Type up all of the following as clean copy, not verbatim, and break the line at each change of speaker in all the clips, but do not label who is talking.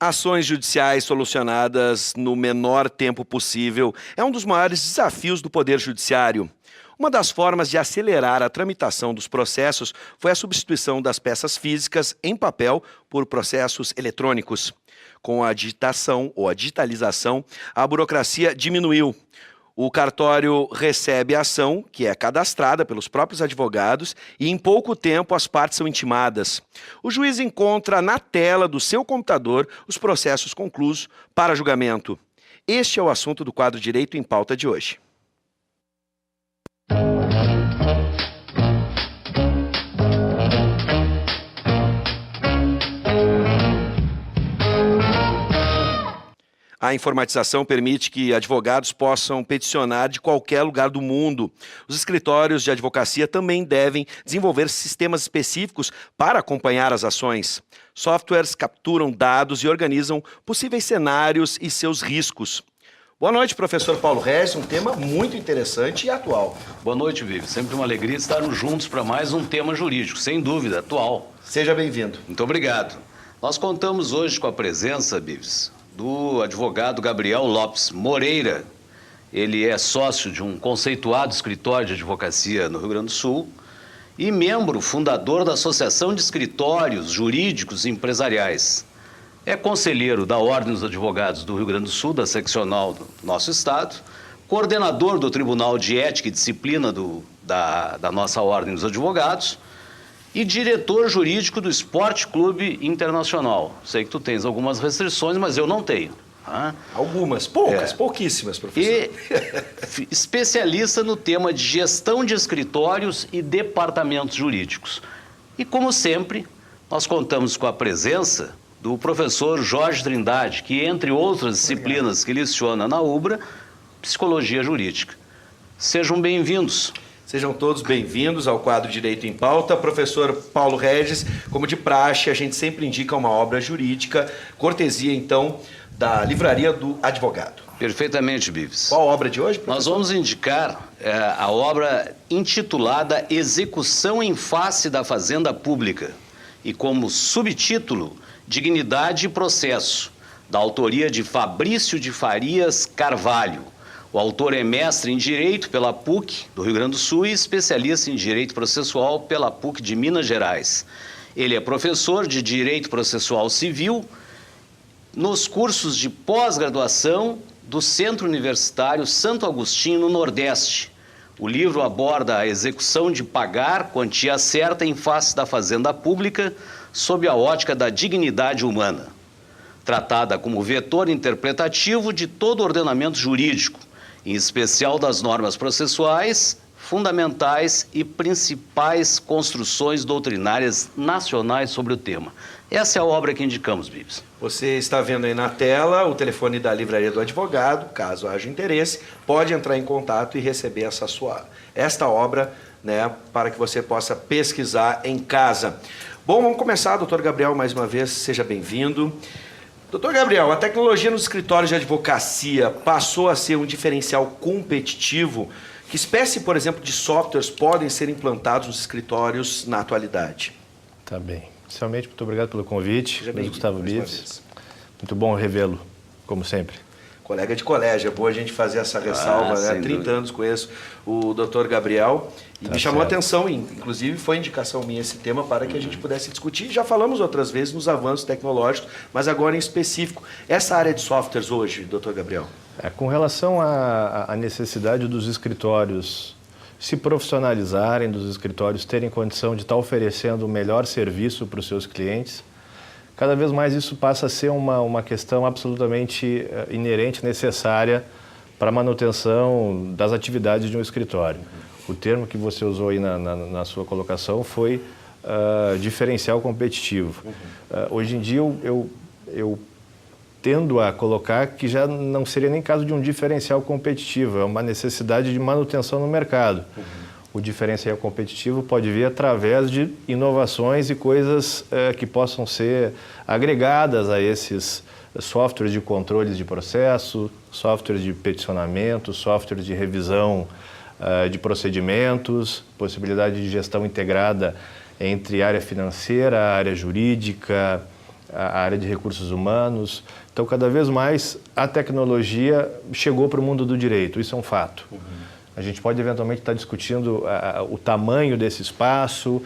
Ações judiciais solucionadas no menor tempo possível é um dos maiores desafios do Poder Judiciário. Uma das formas de acelerar a tramitação dos processos foi a substituição das peças físicas em papel por processos eletrônicos. Com a digitação ou a digitalização, a burocracia diminuiu. O cartório recebe a ação, que é cadastrada pelos próprios advogados, e em pouco tempo as partes são intimadas. O juiz encontra na tela do seu computador os processos conclusos para julgamento. Este é o assunto do quadro Direito em Pauta de hoje. A informatização permite que advogados possam peticionar de qualquer lugar do mundo. Os escritórios de advocacia também devem desenvolver sistemas específicos para acompanhar as ações. Softwares capturam dados e organizam possíveis cenários e seus riscos. Boa noite, professor Paulo Regis, um tema muito interessante e atual.
Boa noite, Vivi. Sempre uma alegria estarmos juntos para mais um tema jurídico, sem dúvida, atual.
Seja bem-vindo.
Muito obrigado. Nós contamos hoje com a presença, Bives, do advogado Gabriel Lopes Moreira. Ele é sócio de um conceituado escritório de advocacia no Rio Grande do Sul e membro fundador da Associação de Escritórios Jurídicos e Empresariais. É conselheiro da Ordem dos Advogados do Rio Grande do Sul, da seccional do nosso estado, coordenador do Tribunal de Ética e Disciplina da nossa Ordem dos Advogados e diretor jurídico do Esporte Clube Internacional. Sei que tu tens algumas restrições, mas eu não tenho.
Algumas, poucas, pouquíssimas, professor.
E especialista no tema de gestão de escritórios e departamentos jurídicos. E, como sempre, nós contamos com a presença do professor Jorge Trindade, que, entre outras disciplinas que leciona na UBRA, Psicologia Jurídica. Sejam bem-vindos.
Sejam todos bem-vindos ao quadro Direito em Pauta. Professor Paulo Regis, como de praxe, a gente sempre indica uma obra jurídica, cortesia, então, da Livraria do Advogado.
Perfeitamente, Bives.
Qual a obra de hoje, professor?
Nós vamos indicar a obra intitulada Execução em Face da Fazenda Pública e como subtítulo Dignidade e Processo, da autoria de Fabrício de Farias Carvalho. O autor é mestre em Direito pela PUC do Rio Grande do Sul e especialista em Direito Processual pela PUC de Minas Gerais. Ele é professor de Direito Processual Civil nos cursos de pós-graduação do Centro Universitário Santo Agostinho, no Nordeste. O livro aborda a execução de pagar quantia certa em face da fazenda pública sob a ótica da dignidade humana, tratada como vetor interpretativo de todo o ordenamento jurídico, em especial das normas processuais, fundamentais e principais construções doutrinárias nacionais sobre o tema. Essa é a obra que indicamos, Bibs.
Você está vendo aí na tela o telefone da Livraria do Advogado. Caso haja interesse, pode entrar em contato e receber esta obra, né, para que você possa pesquisar em casa. Bom, vamos começar, doutor Gabriel, mais uma vez, seja bem-vindo. Doutor Gabriel, a tecnologia nos escritórios de advocacia passou a ser um diferencial competitivo. Que espécie, por exemplo, de softwares podem ser implantados nos escritórios na atualidade?
Tá bem. Inicialmente, muito obrigado pelo convite.
Seja bem-vindo,
Gustavo Bives. Muito bom revê-lo, como sempre.
Colega de colégio, é bom a gente fazer essa ressalva, né? 30
dúvida.
anos conheço o doutor Gabriel e
Tá
me chamou a
certo.
atenção, inclusive foi indicação minha esse tema para que a gente pudesse discutir. Já falamos outras vezes nos avanços tecnológicos, mas agora em específico, essa área de softwares hoje, doutor Gabriel?
Com relação à necessidade dos escritórios se profissionalizarem, dos escritórios terem condição de estar oferecendo o melhor serviço para os seus clientes, cada vez mais isso passa a ser uma questão absolutamente inerente, necessária para a manutenção das atividades de um escritório. O termo que você usou aí na sua colocação foi diferencial competitivo. Hoje em dia eu tendo a colocar que já não seria nem caso de um diferencial competitivo, é uma necessidade de manutenção no mercado. O diferencial competitivo pode vir através de inovações e coisas que possam ser agregadas a esses softwares de controles de processo, softwares de peticionamento, softwares de revisão de procedimentos, possibilidade de gestão integrada entre área financeira, área jurídica, a área de recursos humanos. Então, cada vez mais a tecnologia chegou para o mundo do direito, isso é um fato. A gente pode eventualmente estar discutindo o tamanho desse espaço,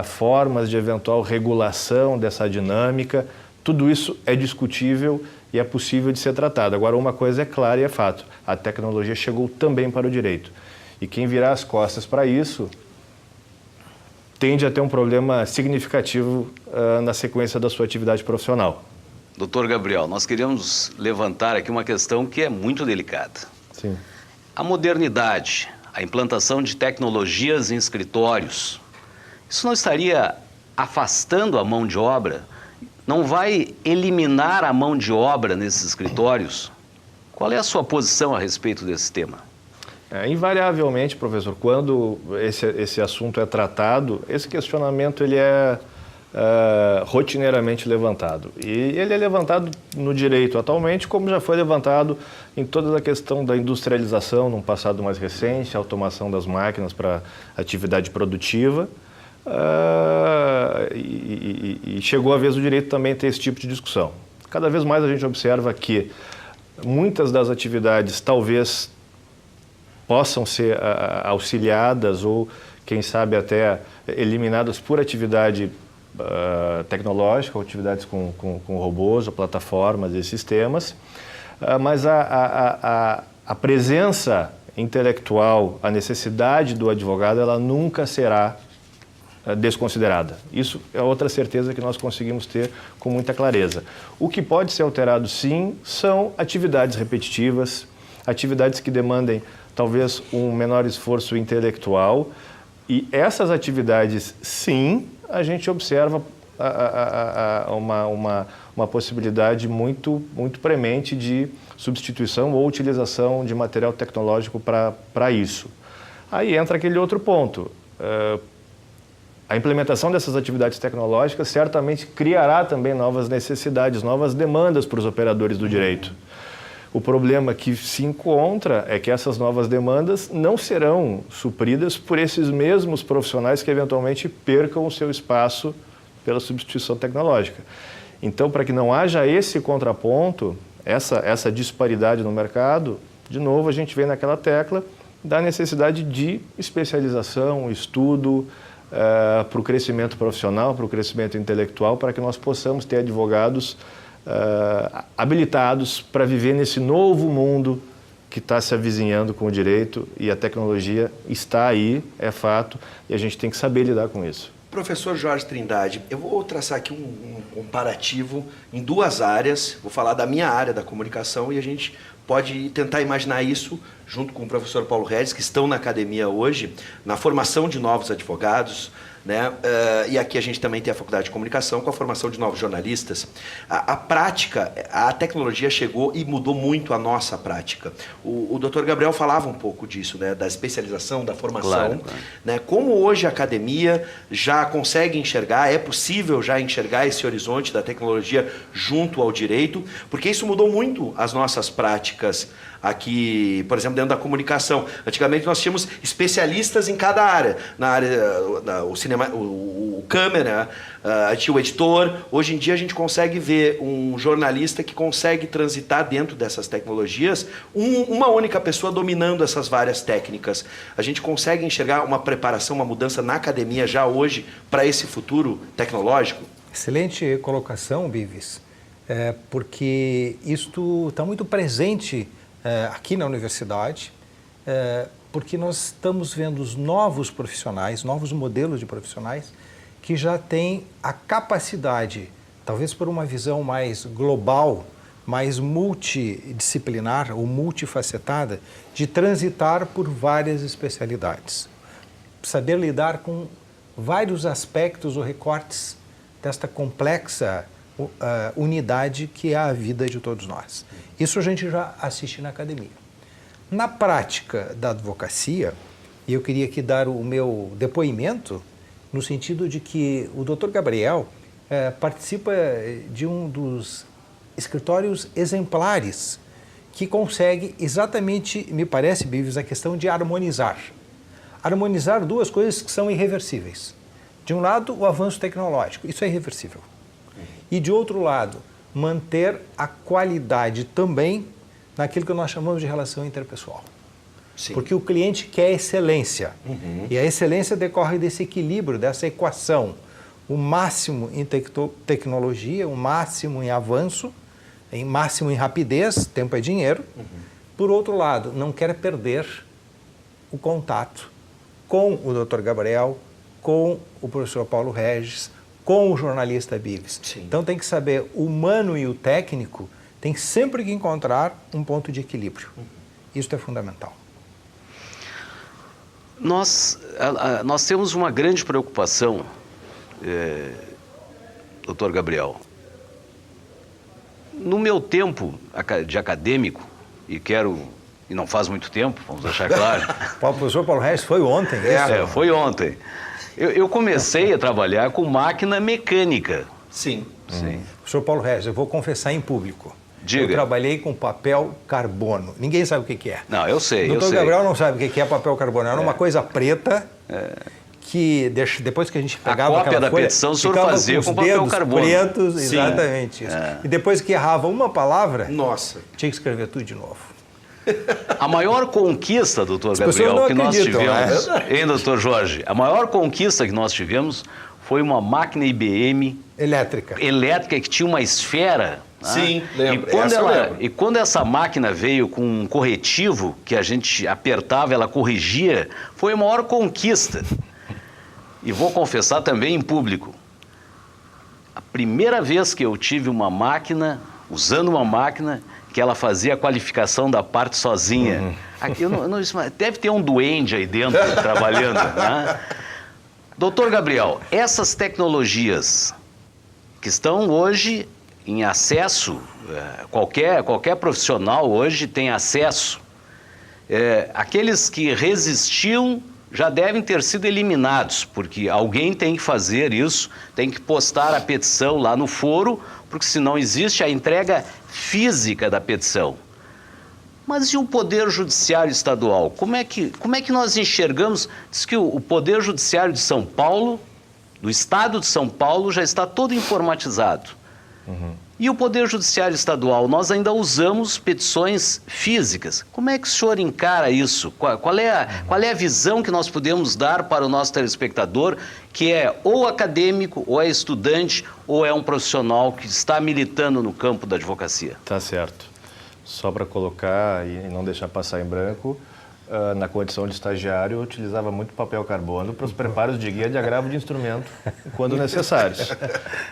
formas de eventual regulação dessa dinâmica. Tudo isso é discutível e é possível de ser tratado. Agora, uma coisa é clara e é fato: a tecnologia chegou também para o direito. E quem virar as costas para isso tende a ter um problema significativo na sequência da sua atividade profissional.
Doutor Gabriel, nós queríamos levantar aqui uma questão que é muito delicada.
Sim.
A modernidade, a implantação de tecnologias em escritórios, isso não estaria afastando a mão de obra? Não vai eliminar a mão de obra nesses escritórios? Qual é a sua posição a respeito desse tema?
Invariavelmente, professor, quando esse assunto é tratado, esse questionamento ele é rotineiramente levantado. E ele é levantado no direito atualmente, como já foi levantado em toda a questão da industrialização num passado mais recente, a automação das máquinas para atividade produtiva. E chegou a vez do direito também ter esse tipo de discussão. Cada vez mais a gente observa que muitas das atividades talvez possam ser auxiliadas ou, quem sabe, até eliminadas por atividade tecnológica, ou atividades com robôs, ou plataformas e sistemas, mas a presença intelectual, a necessidade do advogado, ela nunca será desconsiderada. Isso é outra certeza que nós conseguimos ter com muita clareza. O que pode ser alterado, sim, são atividades repetitivas, atividades que demandem talvez um menor esforço intelectual, e essas atividades, sim, a gente observa uma possibilidade muito premente de substituição ou utilização de material tecnológico para isso. Aí entra aquele outro ponto. A implementação dessas atividades tecnológicas certamente criará também novas necessidades, novas demandas para os operadores do direito. O problema que se encontra é que essas novas demandas não serão supridas por esses mesmos profissionais que eventualmente percam o seu espaço pela substituição tecnológica. Então, para que não haja esse contraponto, essa disparidade no mercado, de novo a gente vem naquela tecla da necessidade de especialização, estudo, para o crescimento profissional, para o crescimento intelectual, para que nós possamos ter advogados habilitados para viver nesse novo mundo que está se avizinhando com o direito, e a tecnologia está aí, é fato, e a gente tem que saber lidar com isso.
Professor Jorge Trindade, eu vou traçar aqui um comparativo em duas áreas. Vou falar da minha área da comunicação e a gente pode tentar imaginar isso junto com o professor Paulo Regis, que estão na academia hoje, na formação de novos advogados, né? E aqui a gente também tem a Faculdade de Comunicação com a formação de novos jornalistas. A prática, a tecnologia chegou e mudou muito a nossa prática. O doutor Gabriel falava um pouco disso, né? Da especialização, da formação.
Claro.
Né? Como hoje a academia já consegue enxergar, é possível já enxergar esse horizonte da tecnologia junto ao direito, porque isso mudou muito as nossas práticas aqui, por exemplo, dentro da comunicação. Antigamente nós tínhamos especialistas em cada área. Na área, o cinema, o câmera, tinha o editor. Hoje em dia a gente consegue ver um jornalista que consegue transitar dentro dessas tecnologias, uma única pessoa dominando essas várias técnicas. A gente consegue enxergar uma preparação, uma mudança na academia já hoje para esse futuro tecnológico?
Excelente colocação, Bives, porque isto está muito presente aqui na universidade, porque nós estamos vendo os novos profissionais, novos modelos de profissionais que já têm a capacidade, talvez por uma visão mais global, mais multidisciplinar ou multifacetada, de transitar por várias especialidades. Saber lidar com vários aspectos ou recortes desta complexa unidade que é a vida de todos nós. Isso a gente já assiste na academia. Na prática da advocacia, e eu queria aqui dar o meu depoimento, no sentido de que o Dr. Gabriel participa de um dos escritórios exemplares que consegue exatamente, me parece, Bives, a questão de harmonizar. Harmonizar duas coisas que são irreversíveis. De um lado, o avanço tecnológico, isso é irreversível. E, de outro lado, manter a qualidade também naquilo que nós chamamos de relação interpessoal.
Sim.
Porque o cliente quer excelência. E a excelência decorre desse equilíbrio, dessa equação. O máximo em tecnologia, o máximo em avanço, em máximo em rapidez, tempo é dinheiro. Por outro lado, não quer perder o contato com o Dr. Gabriel, com o professor Paulo Regis, com o jornalista Bives.
Sim.
Então tem que saber, o humano e o técnico tem sempre que encontrar um ponto de equilíbrio. Isso é fundamental.
Nós temos uma grande preocupação, doutor Gabriel. No meu tempo de acadêmico, e não faz muito tempo, vamos deixar claro.
O professor Paulo Regis foi ontem.
Foi ontem. Eu comecei a trabalhar com máquina mecânica.
Sim.
Sim.
Professor Paulo Regis, eu vou confessar em público.
Diga.
Eu trabalhei com papel carbono. Ninguém sabe o que é.
Não, eu sei,
O Dr. Gabriel não sabe o que é papel carbono. Era uma coisa preta que depois que a gente pegava
a cópia
aquela
da
folha,
petição o senhor
ficava
fazia com papel
dedos
carbono.
pretos,
Sim.
exatamente isso. E depois que errava uma palavra,
Nossa.
tinha que escrever tudo de novo.
A maior conquista, doutor
pessoas
Gabriel,
não
que nós
acreditam,
tivemos,
né?
hein, doutor Jorge? A maior conquista que nós tivemos foi uma máquina IBM
Elétrica.
elétrica que tinha uma esfera. né?
Sim, lembro.
E quando,
Essa eu lembro.
e quando essa máquina veio com um corretivo, que a gente apertava, ela corrigia, foi a maior conquista. E vou confessar também em público. A primeira vez que eu tive uma máquina, usando uma máquina, que ela fazia a qualificação da parte sozinha. Deve ter um duende aí dentro trabalhando, né? Doutor Gabriel, essas tecnologias que estão hoje em acesso, qualquer profissional hoje tem acesso, aqueles que resistiam já devem ter sido eliminados, porque alguém tem que fazer isso, tem que postar a petição lá no foro, porque senão existe a entrega física da petição. Mas e o Poder Judiciário Estadual? Como é que nós enxergamos? Diz que o Poder Judiciário de São Paulo, do Estado de São Paulo, já está todo informatizado. E o Poder Judiciário Estadual, nós ainda usamos petições físicas. Como é que o senhor encara isso? Qual é a visão que nós podemos dar para o nosso telespectador, que é ou acadêmico, ou é estudante, ou é um profissional que está militando no campo da advocacia?
Tá certo. Só para colocar e não deixar passar em branco, na condição de estagiário, eu utilizava muito papel carbono para os preparos de guia de agravo de instrumento, quando necessários.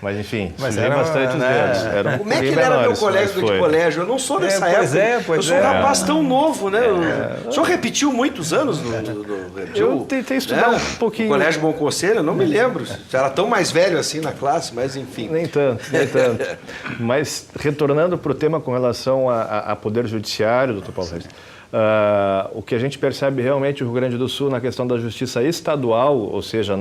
Mas, enfim, sujei bastante os dedos. Eram
Como é que
bem
ele era
menores,
meu colega
mas
de
foi.
colégio? Eu não sou dessa época. Eu sou um rapaz tão novo, né? O senhor repetiu muitos anos?
Eu tentei estudar um pouquinho.
No Colégio Bom Conselho, eu não me lembro. Já era tão mais velho assim na classe, mas enfim.
Nem tanto, nem tanto. Mas, retornando para o tema com relação a Poder Judiciário, doutor Paulo Regis, o que a gente percebe realmente no Rio Grande do Sul na questão da justiça estadual, ou seja,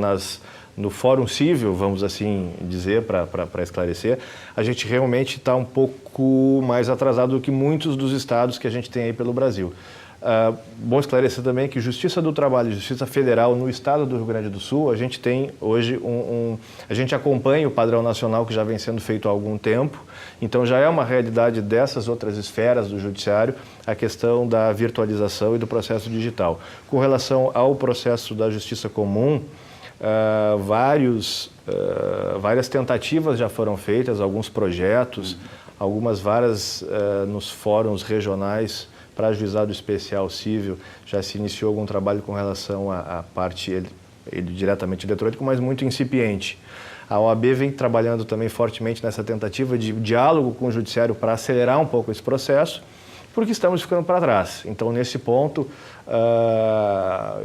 no Fórum Cível, vamos assim dizer, para esclarecer, a gente realmente está um pouco mais atrasado do que muitos dos estados que a gente tem aí pelo Brasil. Bom esclarecer também que Justiça do Trabalho e Justiça Federal no estado do Rio Grande do Sul, a gente tem hoje a gente acompanha o padrão nacional que já vem sendo feito há algum tempo, então já é uma realidade dessas outras esferas do judiciário a questão da virtualização e do processo digital. Com relação ao processo da Justiça Comum, várias tentativas já foram feitas, alguns projetos, algumas varas nos fóruns regionais para juizado especial civil, já se iniciou algum trabalho com relação à parte ele diretamente eletrônico, mas muito incipiente. A OAB vem trabalhando também fortemente nessa tentativa de diálogo com o judiciário para acelerar um pouco esse processo, porque estamos ficando para trás. Então, nesse ponto,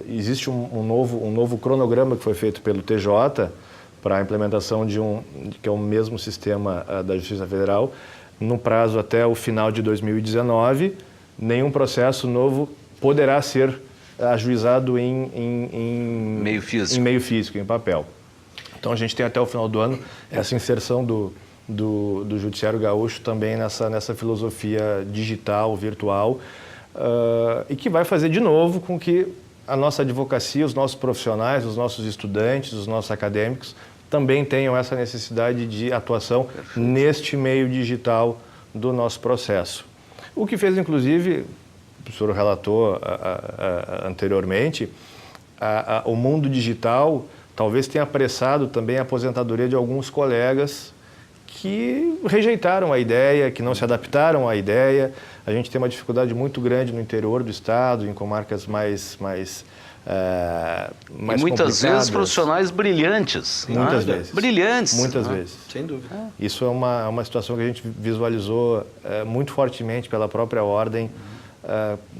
existe um novo cronograma que foi feito pelo TJ para a implementação que é o mesmo sistema da Justiça Federal, no prazo até o final de 2019, nenhum processo novo poderá ser ajuizado em meio físico, em papel. Então, a gente tem até o final do ano essa inserção do Judiciário Gaúcho também nessa filosofia digital, virtual, e que vai fazer de novo com que a nossa advocacia, os nossos profissionais, os nossos estudantes, os nossos acadêmicos também tenham essa necessidade de atuação neste meio digital do nosso processo. O que fez, inclusive, o senhor relatou anteriormente, o mundo digital talvez tenha apressado também a aposentadoria de alguns colegas que rejeitaram a ideia, que não se adaptaram à ideia. A gente tem uma dificuldade muito grande no interior do estado, em comarcas mais
e muitas vezes profissionais brilhantes.
Muitas vezes.
Brilhantes.
Muitas vezes.
Sem dúvida.
Isso é uma situação que a gente visualizou muito fortemente pela própria ordem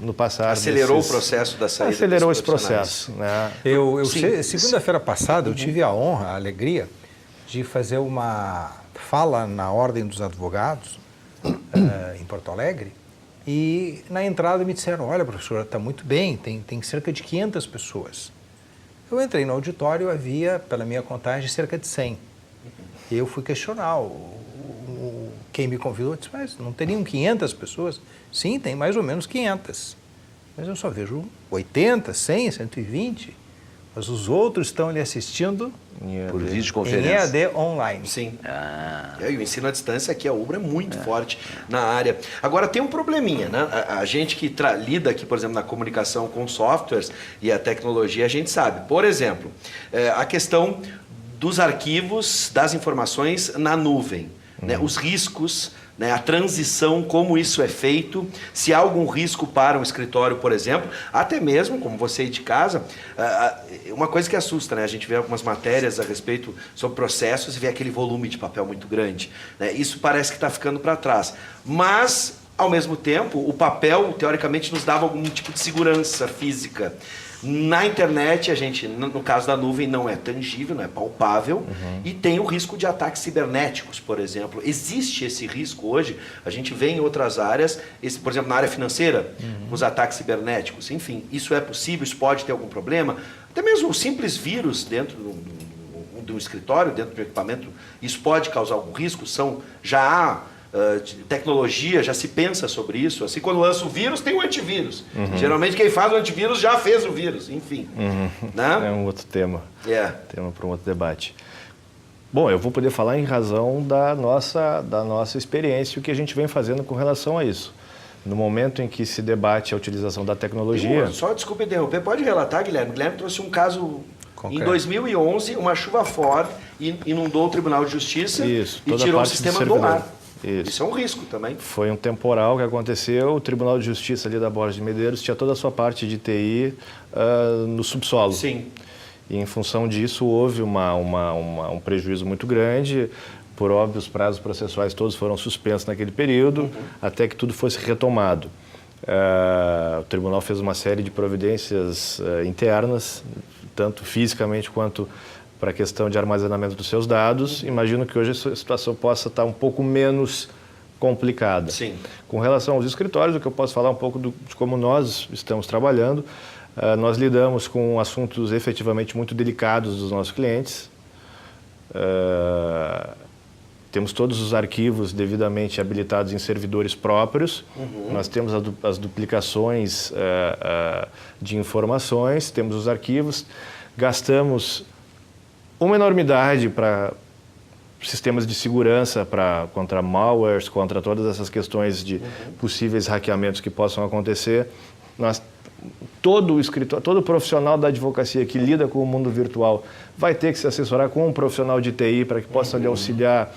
no passar.
Acelerou o processo da saída.
Acelerou esse processo. Né?
Segunda-feira passada, eu tive a honra, a alegria de fazer uma fala na Ordem dos Advogados em Porto Alegre. E na entrada me disseram, olha, professor, está muito bem, tem cerca de 500 pessoas. Eu entrei no auditório, havia, pela minha contagem, cerca de 100. E eu fui questionar, quem me convidou disse, mas não teriam 500 pessoas? Sim, tem mais ou menos 500. Mas eu só vejo 80, 100, 120. Mas os outros estão ali assistindo
por
em
videoconferência.
EAD online.
Sim. E o ensino à distância aqui, a UBRA é muito forte na área. Agora, tem um probleminha, né? A gente que lida aqui, por exemplo, na comunicação com softwares e a tecnologia, a gente sabe. Por exemplo, a questão dos arquivos, das informações na nuvem, né? Os riscos, né, a transição, como isso é feito, se há algum risco para um escritório, por exemplo, até mesmo, como você aí de casa, uma coisa que assusta, né? A gente vê algumas matérias a respeito sobre processos e vê aquele volume de papel muito grande, né? Isso parece que está ficando para trás. Mas, ao mesmo tempo, o papel, teoricamente, nos dava algum tipo de segurança física. Na internet, a gente, no caso da nuvem, não é tangível, não é palpável, e tem o risco de ataques cibernéticos, por exemplo. Existe esse risco hoje, a gente vê em outras áreas, por exemplo, na área financeira, os ataques cibernéticos. Enfim, isso é possível, isso pode ter algum problema. Até mesmo o simples vírus dentro do escritório, dentro do equipamento, isso pode causar algum risco. Já há tecnologia, já se pensa sobre isso. Assim, quando lança o vírus, tem o antivírus. Geralmente quem faz o antivírus já fez o vírus, enfim. Né?
É um outro tema. Tema para um outro debate. Bom, eu vou poder falar em razão da nossa experiência, o que a gente vem fazendo com relação a isso. No momento em que se debate a utilização da tecnologia...
Só desculpe interromper, pode relatar, Guilherme? Guilherme trouxe um caso...
Concreto.
Em 2011, uma chuva forte inundou o Tribunal de Justiça e tirou o sistema do ar. Isso é um risco também.
Foi um temporal que aconteceu, o Tribunal de Justiça ali da Borges de Medeiros tinha toda a sua parte de TI no subsolo.
Sim.
E em função disso houve um prejuízo muito grande, por óbvio os prazos processuais todos foram suspensos naquele período, até que tudo fosse retomado. O tribunal fez uma série de providências internas, tanto fisicamente quanto para a questão de armazenamento dos seus dados. Imagino que hoje a situação possa estar um pouco menos complicada.
Sim.
Com relação aos escritórios, o que eu posso falar um pouco de como nós estamos trabalhando, nós lidamos com assuntos efetivamente muito delicados dos nossos clientes. Temos todos os arquivos devidamente habilitados em servidores próprios. Nós temos as duplicações de informações, temos os arquivos, gastamos uma enormidade para sistemas de segurança, contra malwares, contra todas essas questões de possíveis hackeamentos que possam acontecer. Todo profissional da advocacia que lida com o mundo virtual vai ter que se assessorar com um profissional de TI para que possa lhe auxiliar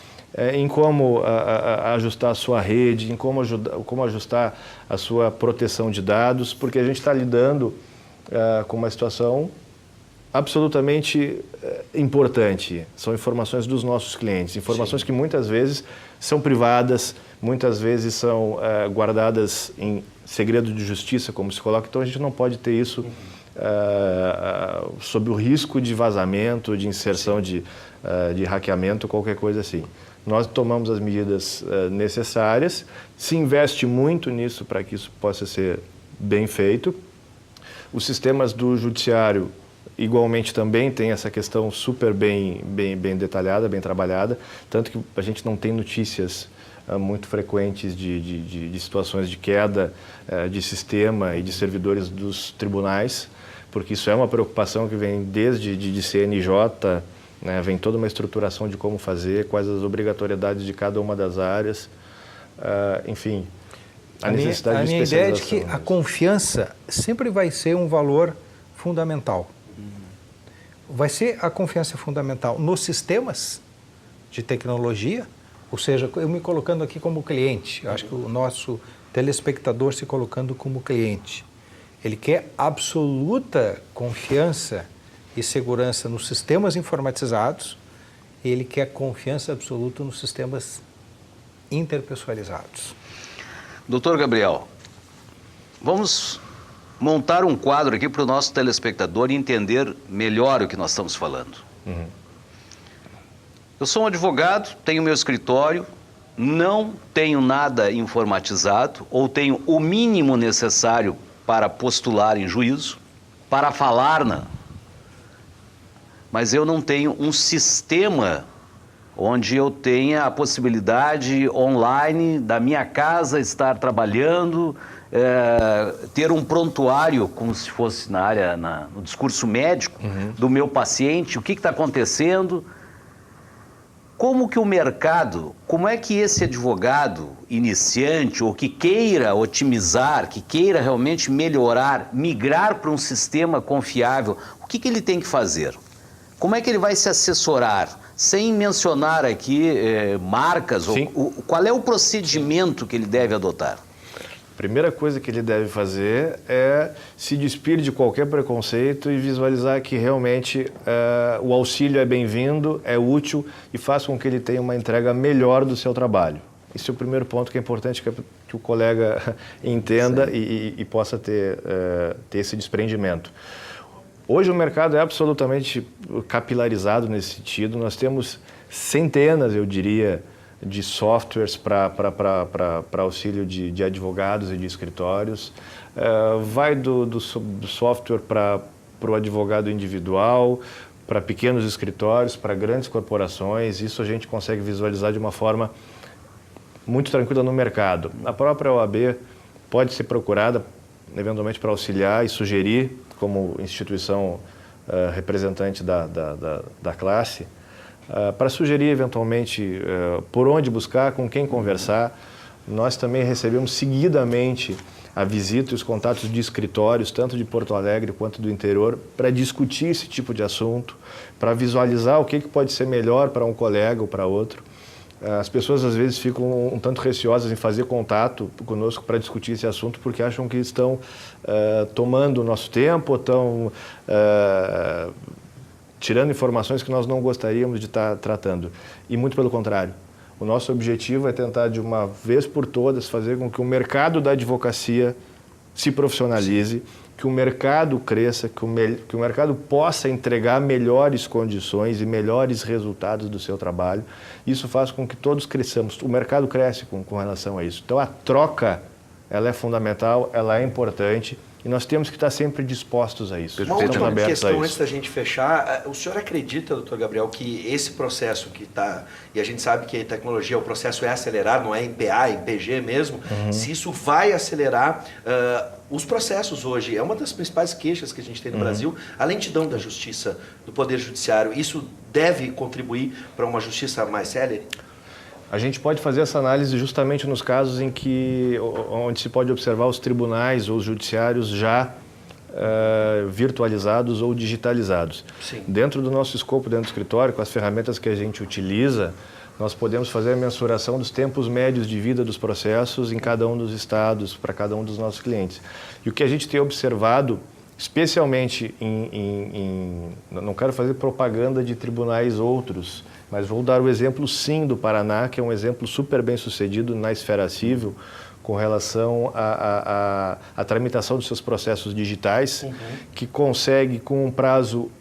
em como ajustar a sua rede, em como ajustar a sua proteção de dados, porque a gente está lidando com uma situação absolutamente importante. São informações dos nossos clientes, informações que muitas vezes são privadas, muitas vezes são guardadas em segredo de justiça, como se coloca, então a gente não pode ter isso sob o risco de vazamento, de inserção de hackeamento, qualquer coisa assim. Nós tomamos as medidas necessárias, se investe muito nisso para que isso possa ser bem feito. Os sistemas do judiciário igualmente também tem essa questão super bem detalhada, bem trabalhada, tanto que a gente não tem notícias muito frequentes de situações de queda de sistema e de servidores dos tribunais, porque isso é uma preocupação que vem desde de CNJ né? Vem toda uma estruturação de como fazer, quais as obrigatoriedades de cada uma das áreas, enfim, a necessidade de especialização.
A minha ideia é de que a confiança sempre vai ser um valor fundamental. Vai ser a confiança fundamental nos sistemas de tecnologia, ou seja, eu me colocando aqui como cliente, eu acho que o nosso telespectador se colocando como cliente, ele quer absoluta confiança e segurança nos sistemas informatizados, e ele quer confiança absoluta nos sistemas interpessoalizados.
Doutor Gabriel, vamos montar um quadro aqui para o nosso telespectador entender melhor o que nós estamos falando. Eu sou um advogado, tenho meu escritório, não tenho nada informatizado ou tenho o mínimo necessário para postular em juízo, para falar, mas eu não tenho um sistema onde eu tenha a possibilidade online da minha casa estar trabalhando, ter um prontuário, como se fosse na área, no discurso médico, do meu paciente, o que está acontecendo. Como que o mercado, como é que esse advogado iniciante ou que queira otimizar, que queira realmente melhorar, migrar para um sistema confiável, o que ele tem que fazer? Como é que ele vai se assessorar? Sem mencionar aqui marcas, qual é o procedimento que ele deve adotar?
A primeira coisa que ele deve fazer é se despir de qualquer preconceito e visualizar que realmente o auxílio é bem-vindo, é útil e faz com que ele tenha uma entrega melhor do seu trabalho. Esse é o primeiro ponto que é importante que o colega entenda e possa ter esse desprendimento. Hoje o mercado é absolutamente capilarizado nesse sentido. Nós temos centenas, eu diria, de softwares para auxílio de advogados e de escritórios. Vai do software para o advogado individual, para pequenos escritórios, para grandes corporações. Isso a gente consegue visualizar de uma forma muito tranquila no mercado. A própria OAB pode ser procurada, eventualmente, para auxiliar e sugerir, como instituição representante da classe, para sugerir, eventualmente, por onde buscar, com quem conversar. Nós também recebemos seguidamente a visita e os contatos de escritórios, tanto de Porto Alegre quanto do interior, para discutir esse tipo de assunto, para visualizar o que pode ser melhor para um colega ou para outro. As pessoas, às vezes, ficam um tanto receosas em fazer contato conosco para discutir esse assunto, porque acham que estão tomando o nosso tempo, ou estão tirando informações que nós não gostaríamos de estar tratando. E muito pelo contrário. O nosso objetivo é tentar, de uma vez por todas, fazer com que o mercado da advocacia se profissionalize, que o mercado cresça, que o mercado possa entregar melhores condições e melhores resultados do seu trabalho. Isso faz com que todos cresçamos. O mercado cresce com relação a isso. Então, a troca, ela é fundamental, ela é importante. E nós temos que estar sempre dispostos a isso.
Uma última questão antes da gente fechar. O senhor acredita, doutor Gabriel, que esse processo que está... E a gente sabe que a tecnologia, o processo é acelerar, não é em PA, em PG mesmo. Se isso vai acelerar os processos hoje. É uma das principais queixas que a gente tem no Brasil. A lentidão da justiça, do Poder Judiciário. Isso deve contribuir para uma justiça mais célere?
A gente pode fazer essa análise justamente nos casos onde se pode observar os tribunais ou os judiciários já virtualizados ou digitalizados.
Sim.
Dentro do nosso escopo, dentro do escritório, com as ferramentas que a gente utiliza, nós podemos fazer a mensuração dos tempos médios de vida dos processos em cada um dos estados, para cada um dos nossos clientes. E o que a gente tem observado, especialmente não quero fazer propaganda de tribunais outros, mas vou dar o exemplo, sim, do Paraná, que é um exemplo super bem sucedido na esfera civil, com relação à tramitação dos seus processos digitais, que consegue, com um prazo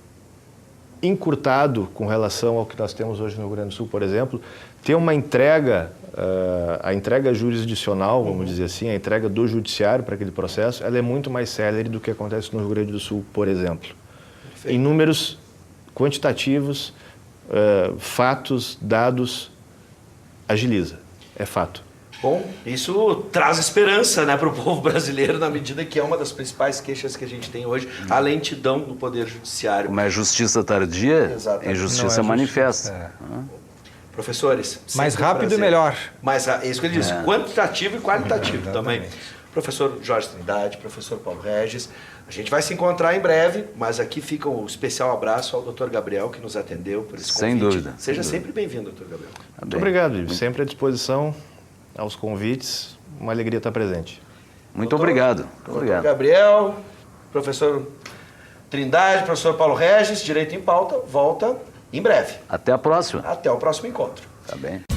encurtado com relação ao que nós temos hoje no Rio Grande do Sul, por exemplo, ter uma entrega, a entrega jurisdicional, vamos dizer assim, a entrega do judiciário para aquele processo, ela é muito mais célere do que acontece no Rio Grande do Sul, por exemplo. Perfeito. Em números quantitativos, fatos, dados, agiliza. É fato.
Bom, isso traz esperança, né, para o povo brasileiro, na medida que é uma das principais queixas que a gente tem hoje, a lentidão no Poder Judiciário.
Mas justiça tardia
Exatamente.
é justiça manifesta.
Professores,
Mais
sempre um
rápido e
prazer.
melhor.
É isso que ele disse, quantitativo e qualitativo também. Professor Jorge Trindade, professor Paulo Regis, a gente vai se encontrar em breve, mas aqui fica um especial abraço ao Dr. Gabriel, que nos atendeu por esse convite.
Sem dúvida.
Seja
sem
sempre bem-vindo, Dr. Gabriel.
Muito obrigado, Ives. Sempre à disposição aos convites. Uma alegria estar presente.
Muito obrigado.
Dr.
Obrigado.
Gabriel, professor Trindade, professor Paulo Regis, Direito em Pauta, volta em breve.
Até a próxima.
Até o próximo encontro.
Tá bem.